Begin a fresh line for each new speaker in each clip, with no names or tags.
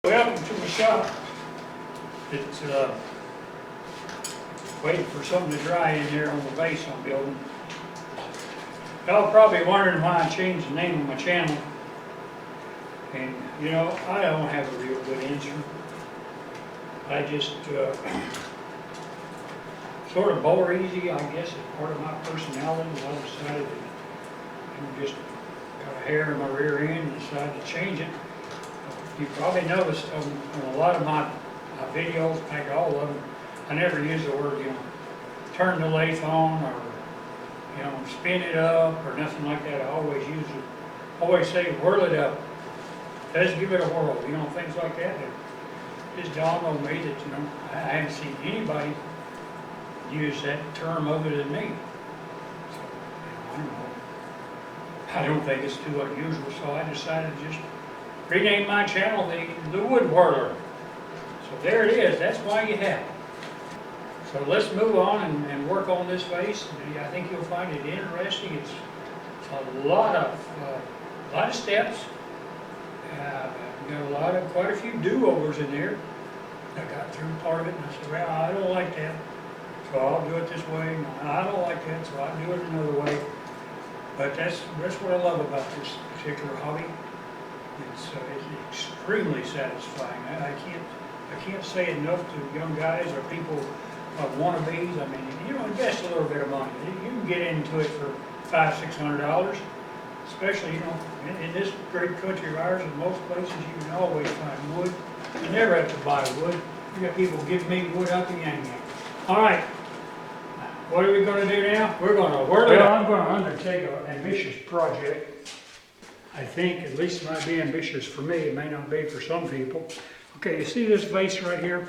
Welcome to my shop. It's waiting for something to dry in there on the vase I'm building. Y'all probably wondering why I changed the name of my channel. And you know, I don't have a real good answer. I just sort of bore easy, I guess, it's part of my personality. I decided to just got a hair in my rear end and decided to change it. You probably noticed on a lot of my videos, like all of them, I never use the word, turn the lathe on or, spin it up or nothing like that. I always say whirl it up. Let's give it a whirl, things like that. It just dawned on me that, I haven't seen anybody use that term other than me. So, I don't know. I don't think it's too unusual, so I decided to just rename my channel the Wood Whirler. So there it is, that's why you have it. So let's move on and work on this vase. I think you'll find it interesting. It's a lot of steps. Got quite a few do-overs in there. I got through part of it and I said, well, I don't like that, so I'll do it this way. I don't like that, so I'll do it another way. But that's what I love about this particular hobby. It's extremely satisfying. I can't say enough to young guys or people wannabes. I mean, invest a little bit of money. You can get into it for $500–600. Especially, in this great country of ours, in most places you can always find wood. You never have to buy wood. You got people give me wood out the yang-yang. All right, what are we going to do now? We're going to whirl it up. I'm going to undertake an ambitious project. I think at least it might be ambitious for me. It may not be for some people. Okay, you see this vase right here?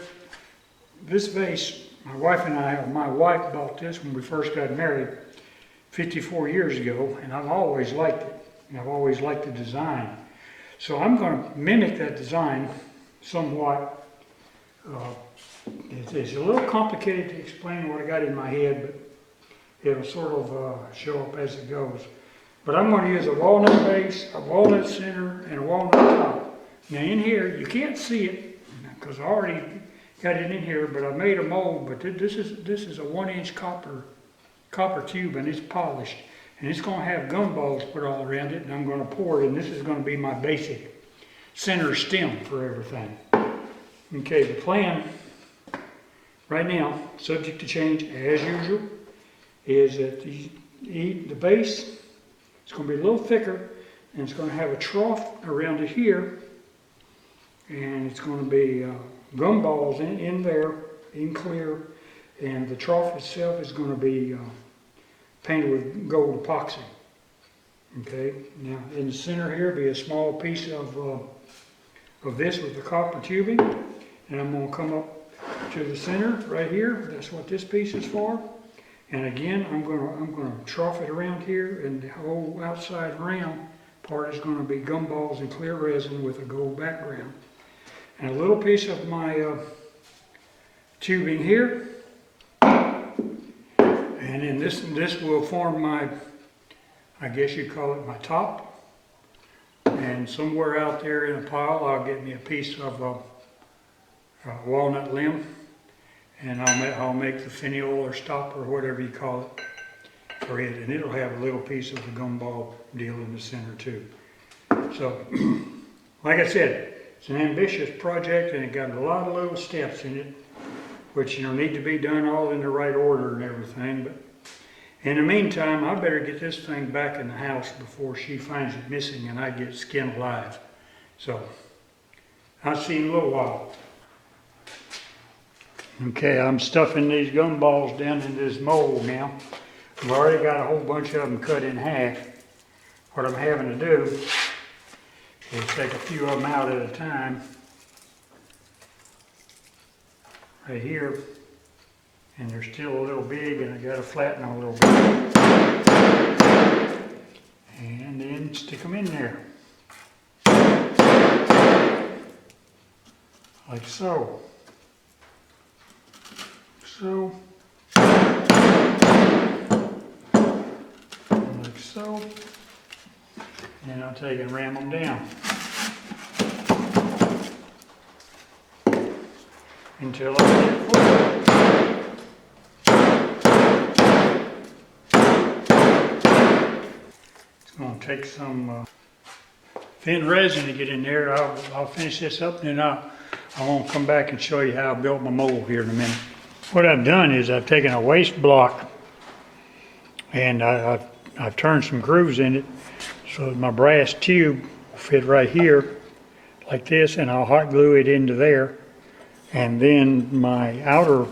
This vase, my wife bought this when we first got married 54 years ago, and I've always liked it. And I've always liked the design. So I'm going to mimic that design somewhat. It's a little complicated to explain what I got in my head, but it'll sort of show up as it goes. But I'm going to use a walnut base, a walnut center, and a walnut top. Now in here, you can't see it because I already got it in here, but I made a mold. But this is a 1-inch copper tube, and it's polished. And it's going to have gumballs put all around it, and I'm going to pour it, and this is going to be my basic center stem for everything. Okay, the plan right now, subject to change as usual, is that the base is going to be a little thicker, and it's going to have a trough around it here, and it's going to be gumballs in there, in clear, and the trough itself is going to be painted with gold epoxy. Okay, now in the center here be a small piece of this with the copper tubing, and I'm going to come up to the center right here. That's what this piece is for. And again, I'm going to trough it around here, and the whole outside round part is going to be gumballs and clear resin with a gold background. And a little piece of my tubing here. And then this will form my, I guess you'd call it my top. And somewhere out there in a pile, I'll get me a piece of a walnut limb, and I'll make the finial or stop or whatever you call it for it. And it'll have a little piece of the gumball deal in the center too. So, like I said, it's an ambitious project, and it got a lot of little steps in it, which need to be done all in the right order and everything. But in the meantime, I better get this thing back in the house before she finds it missing and I get skinned alive. So I'll see you in a little while. Okay, I'm stuffing these gumballs down in this mold now. I've already got a whole bunch of them cut in half. What I'm having to do is take a few of them out at a time. Right here, and they're still a little big, and I got to flatten them a little bit, and then stick them in there, like so, like so, and I'll take and ram them down. until I get it full. It's going to take some thin resin to get in there. I'll finish this up and then I want to come back and show you how I built my mold here in a minute. What I've done is I've taken a waste block and I've turned some grooves in it so that my brass tube will fit right here like this, and I'll hot glue it into there. And then my outer,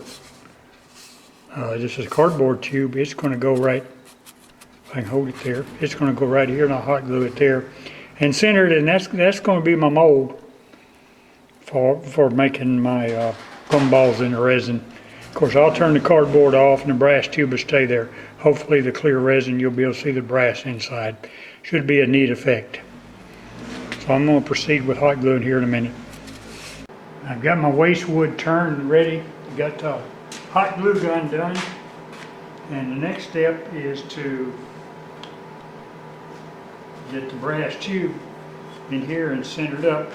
this is a cardboard tube, it's going to go right, if I can hold it there, it's going to go right here and I'll hot glue it there and center it, and that's going to be my mold for making my gumballs in the resin. Of course, I'll turn the cardboard off and the brass tube will stay there. Hopefully the clear resin, you'll be able to see the brass inside. Should be a neat effect. So I'm going to proceed with hot gluing here in a minute. I've got my waste wood turned and ready. Got the hot glue gun done. And the next step is to get the brass tube in here and centered up.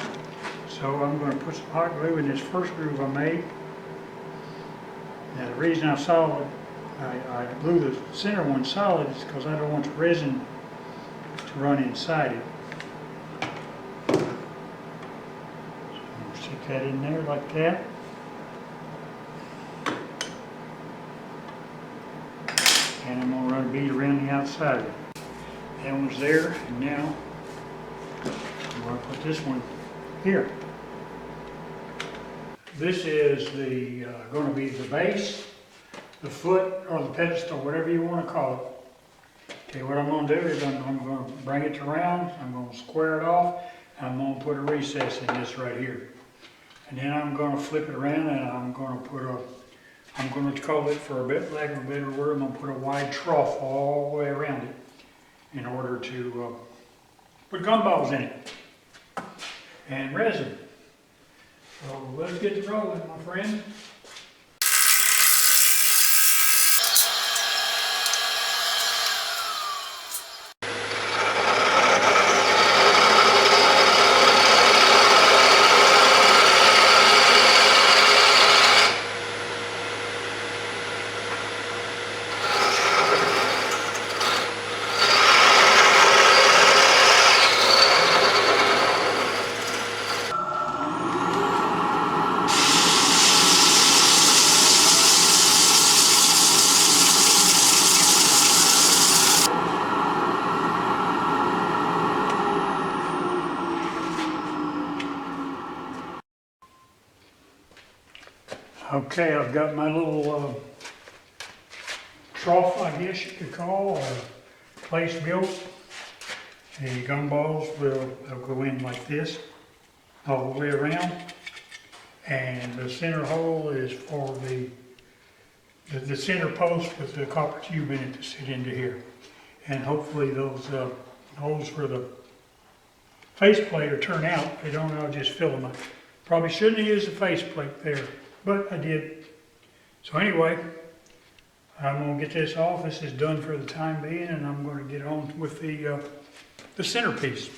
So I'm going to put some hot glue in this first groove I made. Now the reason I glue the center one solid is because I don't want the resin to run inside it. So I'm going to stick that in there like that. And I'm going to run a bead around the outside of it. That one's there, and now I'm going to put this one here. This is going to be the base, the foot, or the pedestal, whatever you want to call it. Okay, what I'm going to do is I'm going to bring it around, I'm going to square it off, and I'm going to put a recess in this right here. And then I'm going to flip it around and I'm going to call it, for a bit lack of a better word, I'm going to put a wide trough all the way around it in order to put gumballs in it and resin. So let's get to rolling, my friend. Okay, I've got my little trough, I guess you could call, or place built. The gumballs will go in like this all the way around, and the center hole is for the center post with the copper tube in it to sit into here. And hopefully those holes for the faceplate will turn out. If they don't, I'll just fill them up. Probably shouldn't have used the faceplate there, but I did. So anyway, I'm going to get this off. This is done for the time being, and I'm going to get on with the centerpiece.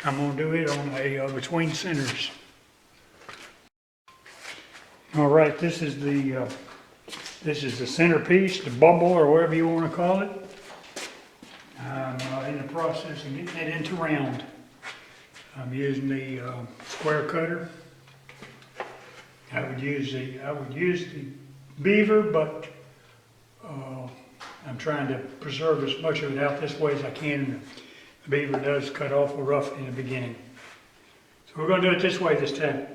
I'm going to do it on a between centers. All right, this is the centerpiece, the bubble, or whatever you want to call it. I'm in the process of getting it into round. I'm using the square cutter. I would use the beaver, but I'm trying to preserve as much of it out this way as I can. The beaver does cut awful rough in the beginning. So we're going to do it this way this time.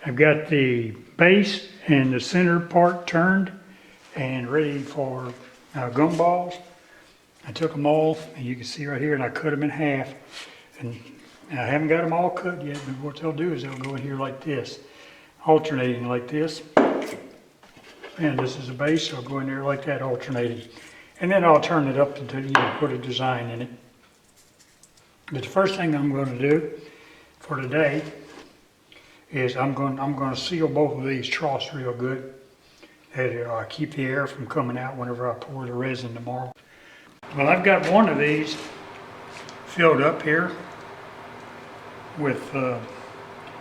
I've got the base and the center part turned and ready for gumballs. I took them all, and you can see right here, and I cut them in half. And I haven't got them all cut yet, but what they'll do is they'll go in here like this, alternating like this. And this is a base, so I'll go in there like that, alternating. And then I'll turn it up until you put a design in it. But the first thing I'm going to do for today is I'm going to seal both of these troughs real good. That'll keep the air from coming out whenever I pour the resin tomorrow. Well, I've got one of these filled up here with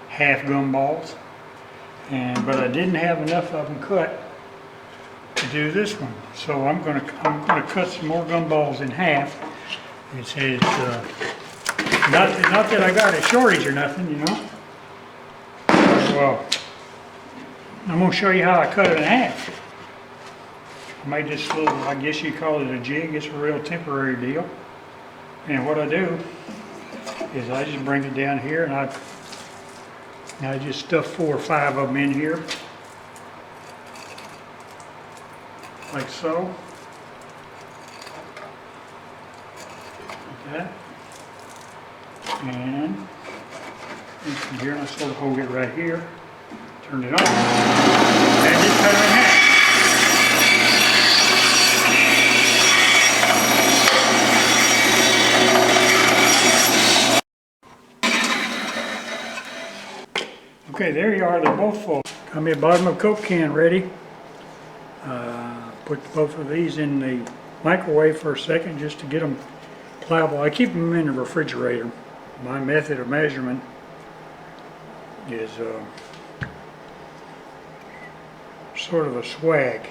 half gumballs, but I didn't have enough of them cut to do this one. So I'm gonna cut some more gumballs in half. It says not that I got a shortage or nothing, you know. Well, I'm gonna show you how I cut it in half. I made this little, I guess you call it a jig. It's a real temporary deal. And what I do is I just bring it down here, and I just stuff 4 or 5 of them in here, like so. Like that. And from here, I sort of hold it right here, turn it on, and just cut it in half. Okay, there you are, they're both full. Got me a bottom of Coke can ready. Put both of these in the microwave for a second just to get them pliable. I keep them in the refrigerator. My method of measurement is sort of a swag.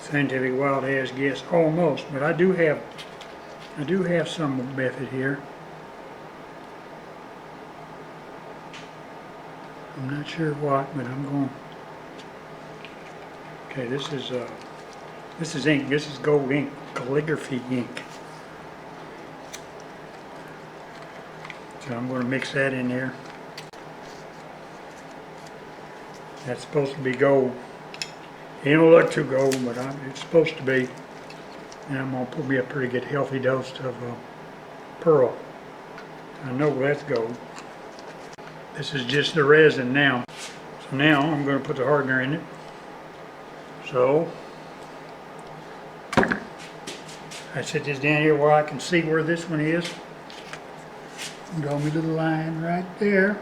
Scientific wild ass guess, almost, but I do have some method here. I'm not sure what, but I'm going. Okay, this is ink. This is gold ink, calligraphy ink. So I'm going to mix that in there. That's supposed to be gold. It don't look too gold, but it's supposed to be. And I'm going to put me a pretty good healthy dose of pearl. I know that's gold. This is just the resin now. So now I'm going to put the hardener in it. So I set this down here where I can see where this one is. Draw me a little line right there.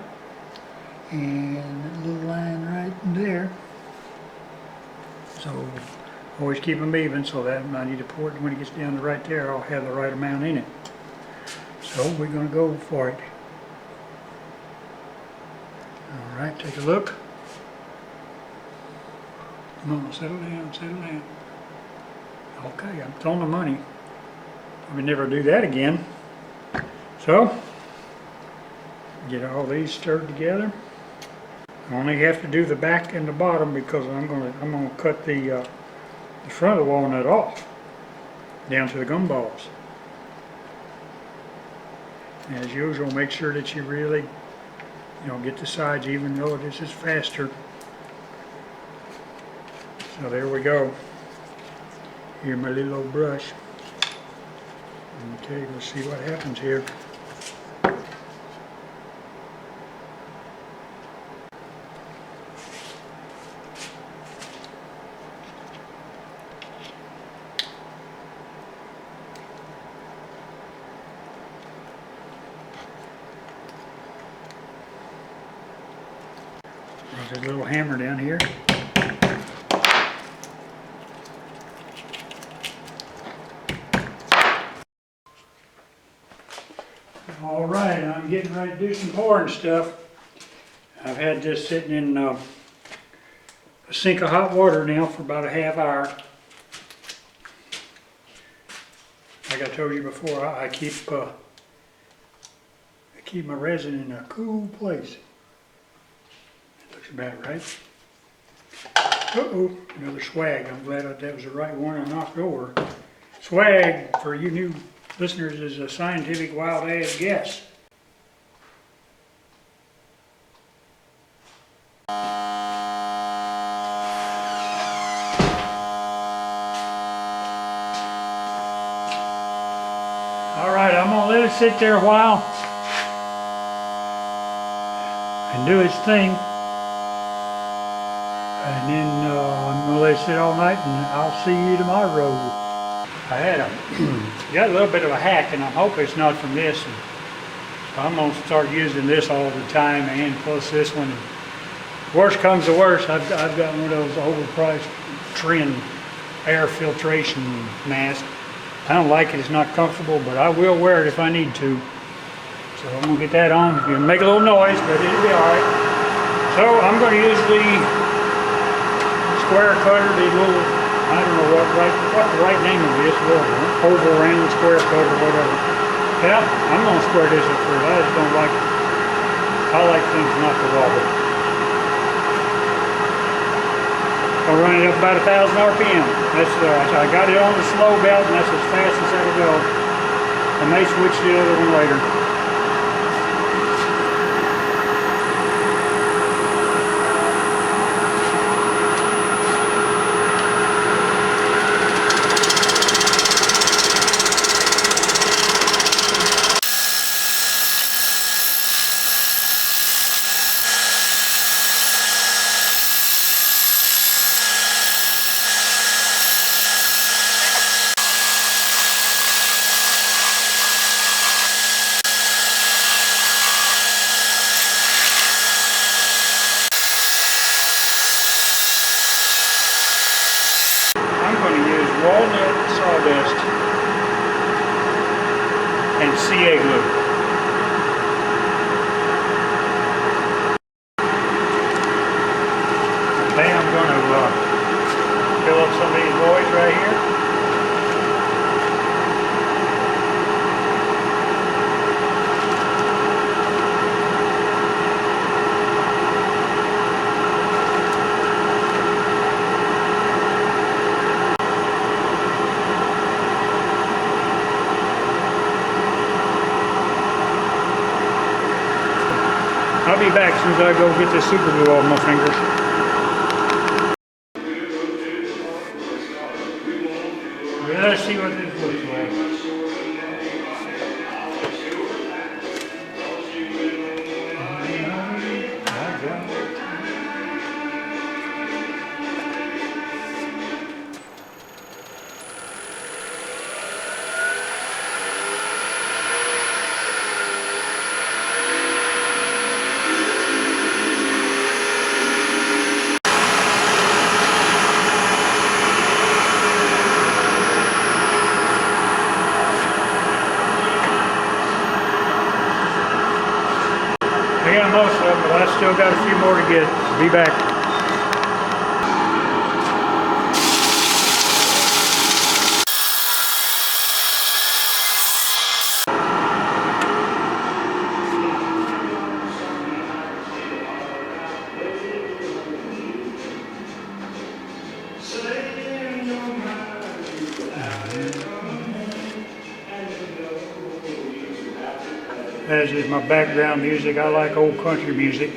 And a little line right there. So always keep them even so that I need to pour it when it gets down to right there, I'll have the right amount in it. So we're going to go for it. Alright, take a look. Come on, settle down, settle down. Okay, I'm throwing the money. I would never do that again. So, get all these stirred together. I only have to do the back and the bottom because I'm gonna cut the front of the walnut off down to the gumballs. As usual, make sure that you really get the sides even though this is faster. So there we go. Here's my little old brush. Okay, let's see what happens here. There's a little hammer down here. All right, I'm getting ready to do some pouring stuff. I've had this sitting in a sink of hot water now for about a half hour. Like I told you before, I keep my resin in a cool place. Looks about right. Uh-oh, another swag. I'm glad that was the right one I knocked over. Swag, for you new listeners, is a scientific wild ass guess. sit there a while and do its thing. And then I'm gonna let it sit all night, and I'll see you tomorrow. I had got a little bit of a hack, and I hope it's not from this. And so I'm gonna start using this all the time, and plus this one. Worst comes to worst, I've got one of those overpriced Trend air filtration masks. I don't like it, it's not comfortable, but I will wear it if I need to. So I'm gonna get that on. It'll make a little noise, but it'll be all right. So I'm gonna use the square cutter, the little, I don't know what the right name of this, oval, round, square cutter, whatever. Yeah, I'm gonna square this up first. I just don't like it. I like things not to wobble. I'll run it up about 1,000 RPM. That's I got it on the slow belt, and that's as fast as that'll go. I may switch to the other one later. Walnut sawdust and CA glue. Then I'm going to fill up some of these voids right here. I'll be back as soon as I go get this super glue off my fingers. Let's see what this looks like. I got most of them, but I still got a few more to get. Be back. That is my background music. I like old country music.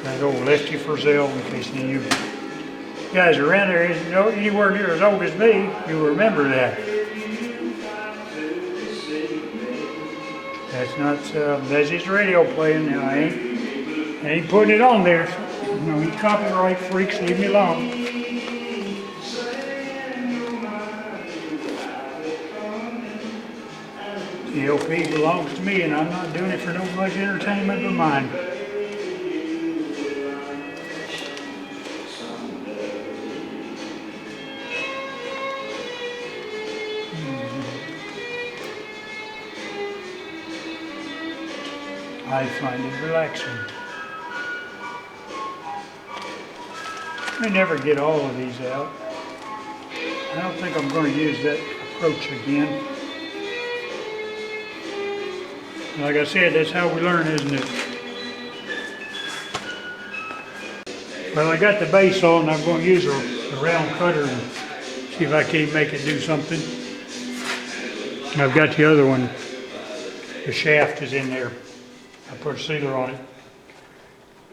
That old Lefty Frizzell, in case any of you guys around there is anywhere near as old as me, you'll remember that. That's not, that's just radio playing now. I ain't putting it on there. No, you copyright freaks, leave me alone. The LP belongs to me, and I'm not doing it for no much entertainment but mine. I find it relaxing. I never get all of these out. I don't think I'm going to use that approach again. Like I said, that's how we learn, isn't it? Well, I got the base on, and I'm going to use a round cutter and see if I can't make it do something. I've got the other one. The shaft is in there. I put a sealer on it.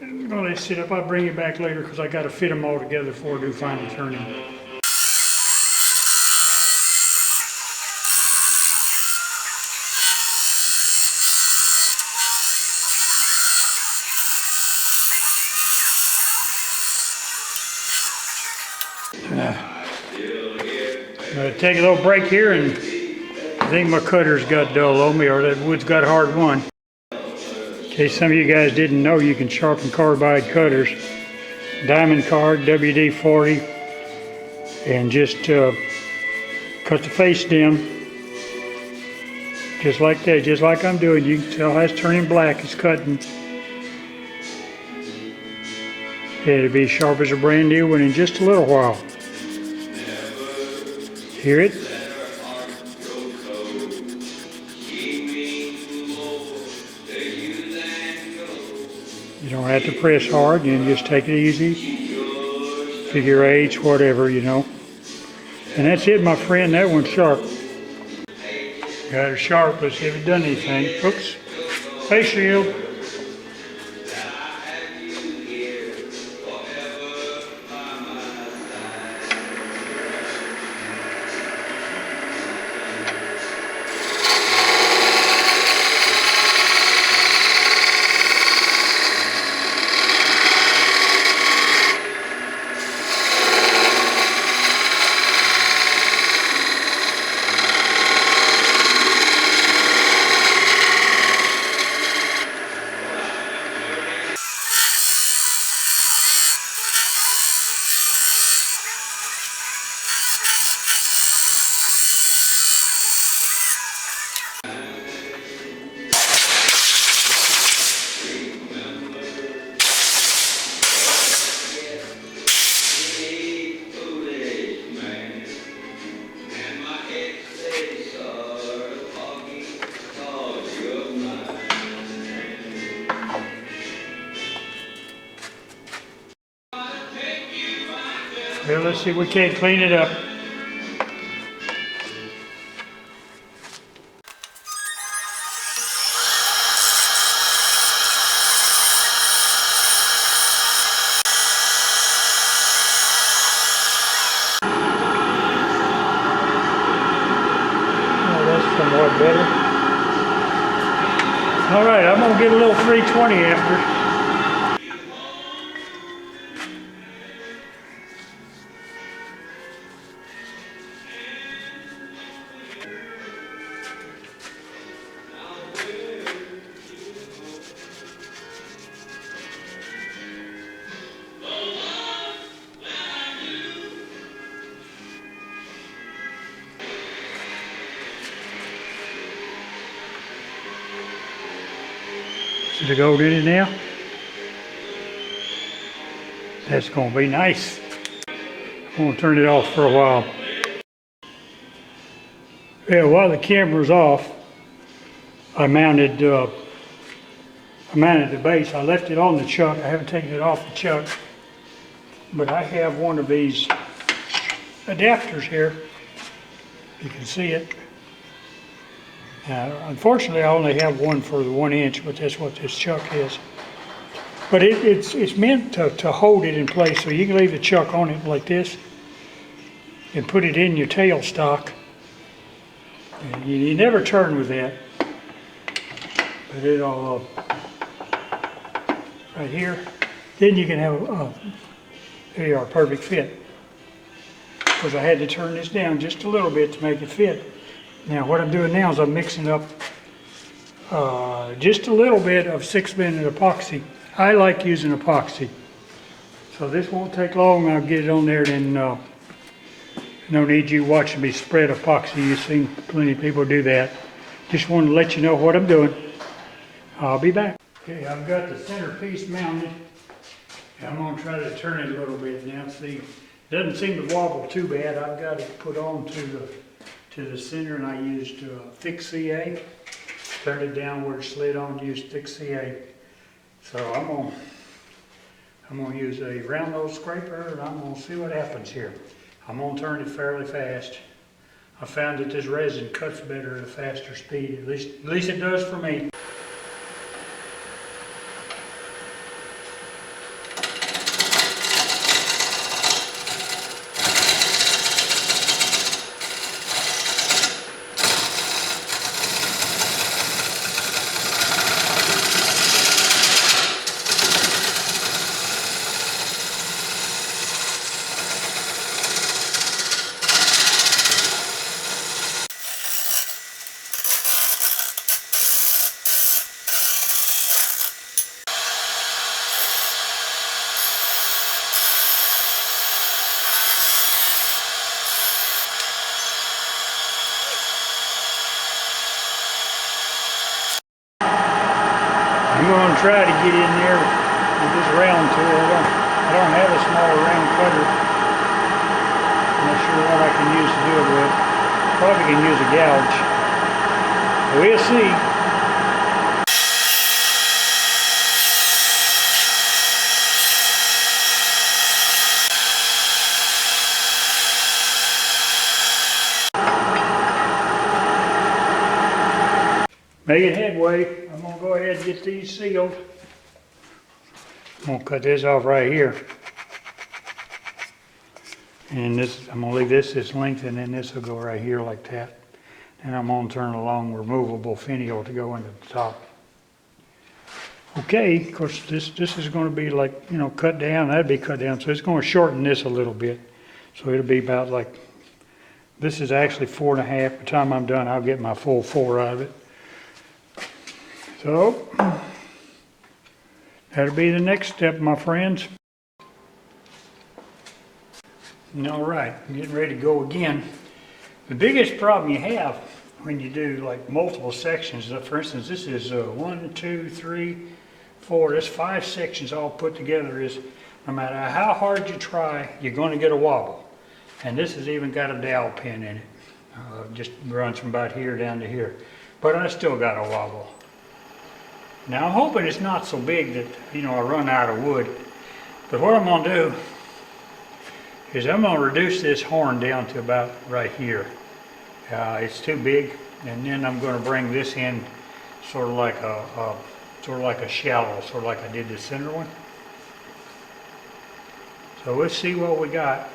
I'm going to let it sit up. I'll bring it back later because I got to fit them all together before I do final turning. Take a little break here, and I think my cutter's got dull on me, or that wood's got hard won. In case some of you guys didn't know, you can sharpen carbide cutters. Diamond card, WD-40, and just cut the face down. Just like that, just like I'm doing. You can tell how it's turning black, it's cutting. It'll be sharp as a brand new one in just a little while. Hear it? You don't have to press hard, you can just take it easy. Figure eights, whatever, you know. And that's it, my friend, that one's sharp. Got it sharp, let's see if it done anything. Oops, face shield. Well, let's see if we can't clean it up. Oh, that's somewhat better. All right, I'm gonna get a little 320 after. See the gold in it now? That's going to be nice. I'm going to turn it off for a while. Yeah, while the camera's off, I mounted the base. I left it on the chuck. I haven't taken it off the chuck. But I have one of these adapters here. You can see it. Unfortunately, I only have one for the 1 inch, but that's what this chuck is. But it's meant to hold it in place, so you can leave the chuck on it like this and put it in your tailstock. You never turn with that, but it'll right here. Then you can have there you are, perfect fit. Because I had to turn this down just a little bit to make it fit. Now what I'm doing now is I'm mixing up just a little bit of 6-minute epoxy. I like using epoxy. So this won't take long. I'll get it on there, then no need you watching me spread epoxy. You've seen plenty of people do that. Just wanted to let you know what I'm doing. I'll be back. Okay, I've got the centerpiece mounted. I'm going to try to turn it a little bit now. See, it doesn't seem to wobble too bad. I've got it put on to the center, and I used thick CA. Turned it down where it slid on, used thick CA. So I'm gonna use a round nose scraper, and I'm gonna see what happens here. I'm gonna turn it fairly fast. I found that this resin cuts better at a faster speed. At least it does for me. try to get in there with this round tool. I don't have a smaller round cutter. I'm not sure what I can use to do it with. Probably can use a gouge. We'll see. Making headway. I'm going to go ahead and get these sealed. I'm going to cut this off right here. And this, I'm going to leave this length, and then this will go right here like that. And I'm going to turn a long removable finial to go into the top. Okay, of course this is going to be like, you know, cut down. That'd be cut down. So it's going to shorten this a little bit. So it'll be about like, this is actually 4.5. By the time I'm done, I'll get my full 4 out of it. So, that'll be the next step, my friends. All right, I'm getting ready to go again. The biggest problem you have when you do like multiple sections, for instance, this is 1, 2, 3, 4, that's 5 sections all put together, is no matter how hard you try, you're going to get a wobble. And this has even got a dowel pin in it. Just runs from about here down to here. But I still got a wobble. Now I'm hoping it's not so big that, you know, I run out of wood. But what I'm going to do is I'm going to reduce this horn down to about right here. It's too big, and then I'm going to bring this in sort of like a shallow, sort of like I did the center one. So let's see what we got.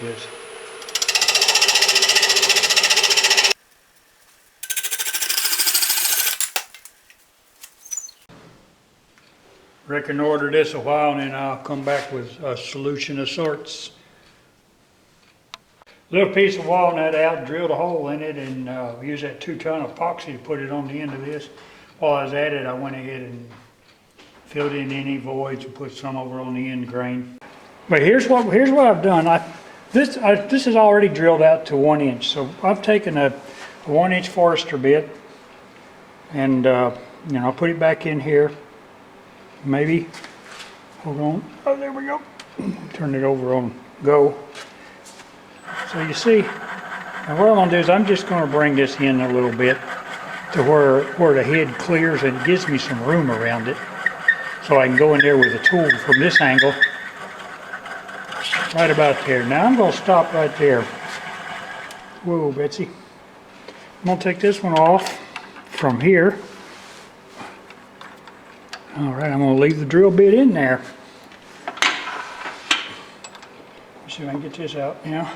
This. Reckon order this a while, and then I'll come back with a solution of sorts. Little piece of walnut out, drilled a hole in it, and used that 2-ton epoxy to put it on the end of this. While I was at it, I went ahead and filled in any voids and put some over on the end grain. But here's what I've done. This is already drilled out to 1 inch, so I've taken a 1-inch Forester bit, and you know, I'll put it back in here. Maybe, hold on, oh there we go. Turn it over on go. So you see, and what I'm going to do is I'm just going to bring this in a little bit to where the head clears and gives me some room around it, so I can go in there with a tool from this angle. Right about there. Now I'm going to stop right there. Whoa, Betsy. I'm going to take this one off from here. All right, I'm going to leave the drill bit in there. Let's see if I can get this out now.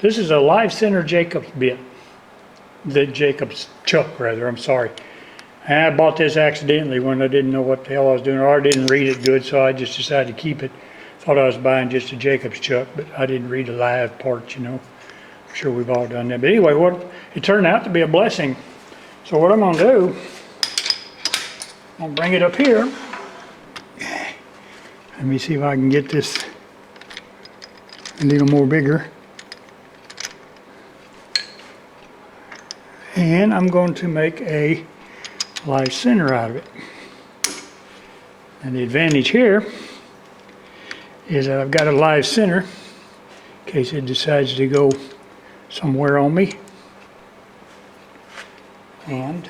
This is a live center Jacobs bit. The Jacobs chuck, rather, I'm sorry. And I bought this accidentally when I didn't know what the hell I was doing, or I didn't read it good, so I just decided to keep it. Thought I was buying just a Jacobs chuck, but I didn't read the live part, you know. I'm sure we've all done that. But anyway, it turned out to be a blessing. So what I'm going to do, I'm going to bring it up here. Let me see if I can get this a little more bigger. And I'm going to make a live center out of it. And the advantage here is that I've got a live center in case it decides to go somewhere on me, and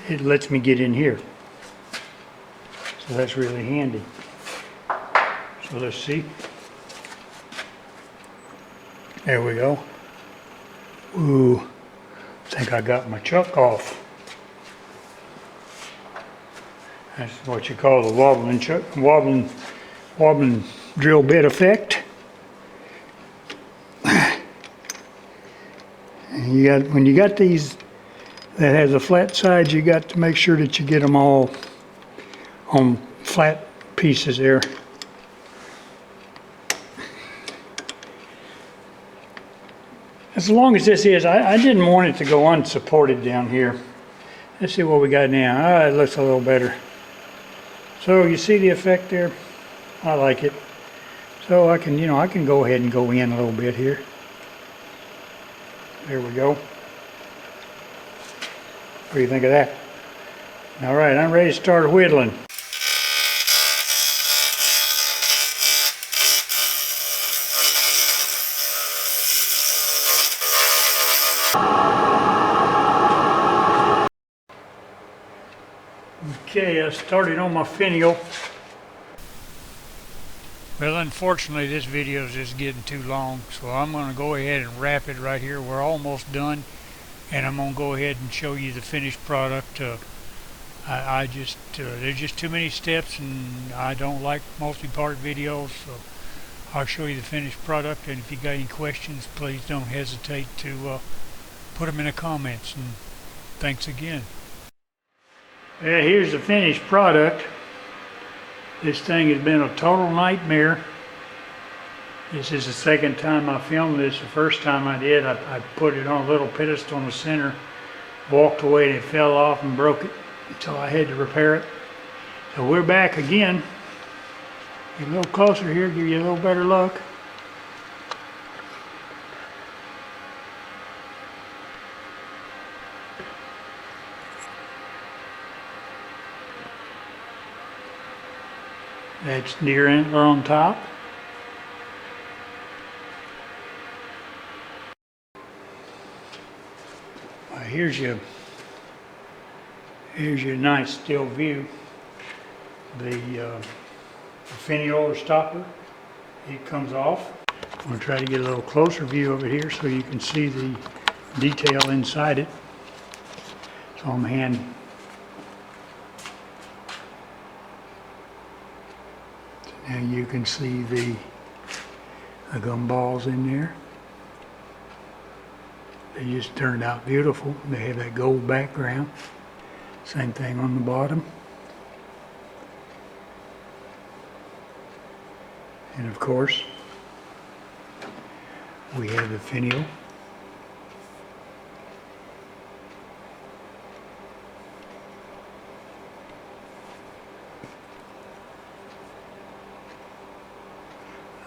it lets me get in here, so that's really handy. So let's see, there we go. Ooh, I think I got my chuck off. That's what you call the wobbling chuck, wobbling drill bit effect. And when you got these that has a flat side, you got to make sure that you get them all on flat pieces there. As long as this is, I didn't want it to go unsupported down here. Let's see what we got now. It looks a little better. So you see the effect there? I like it. So I can, I can go ahead and go in a little bit here. There we go. What do you think of that? All right, I'm ready to start whittling. Okay, I started on my finial. Well, unfortunately, this video is just getting too long, so I'm going to go ahead and wrap it right here. We're almost done, and I'm going to go ahead and show you the finished product. There's just too many steps, and I don't like multi-part videos, so I'll show you the finished product. And if you got any questions, please don't hesitate to put them in the comments. And thanks again. Yeah, here's the finished product. This thing has been a total nightmare. This is the second time I filmed this. The first time I did, I put it on a little pedestal in the center, walked away and it fell off and broke it. So I had to repair it. So we're back again. Get a little closer here, give you a little better look. That's deer antler on top. Well, here's your nice still view. The finial or stopper, it comes off. I'm going to try to get a little closer view of it here so you can see the detail inside it. So I'm hand. Now you can see the gumballs in there. They just turned out beautiful. They have that gold background. Same thing on the bottom. And of course, we have the finial.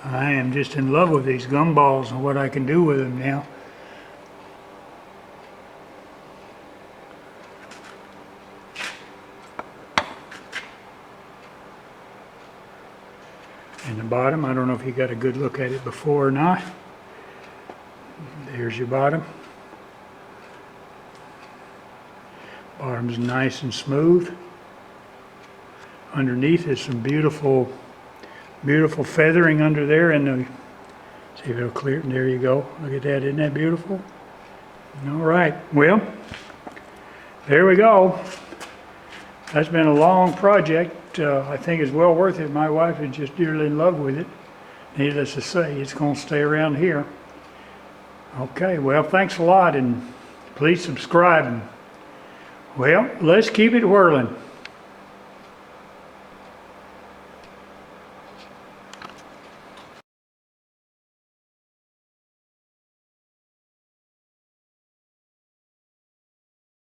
I am just in love with these gumballs and what I can do with them now. And the bottom, I don't know if you got a good look at it before or not. There's your bottom. Bottom's nice and smooth. Underneath is some beautiful feathering under there, and see if it'll clear it. There you go. Look at that. Isn't that beautiful? All right. Well, there we go. That's been a long project. I think it's well worth it. My wife is just dearly in love with it. Needless to say, it's going to stay around here. Okay. Well, thanks a lot, and please subscribe. Well, let's keep it whirling.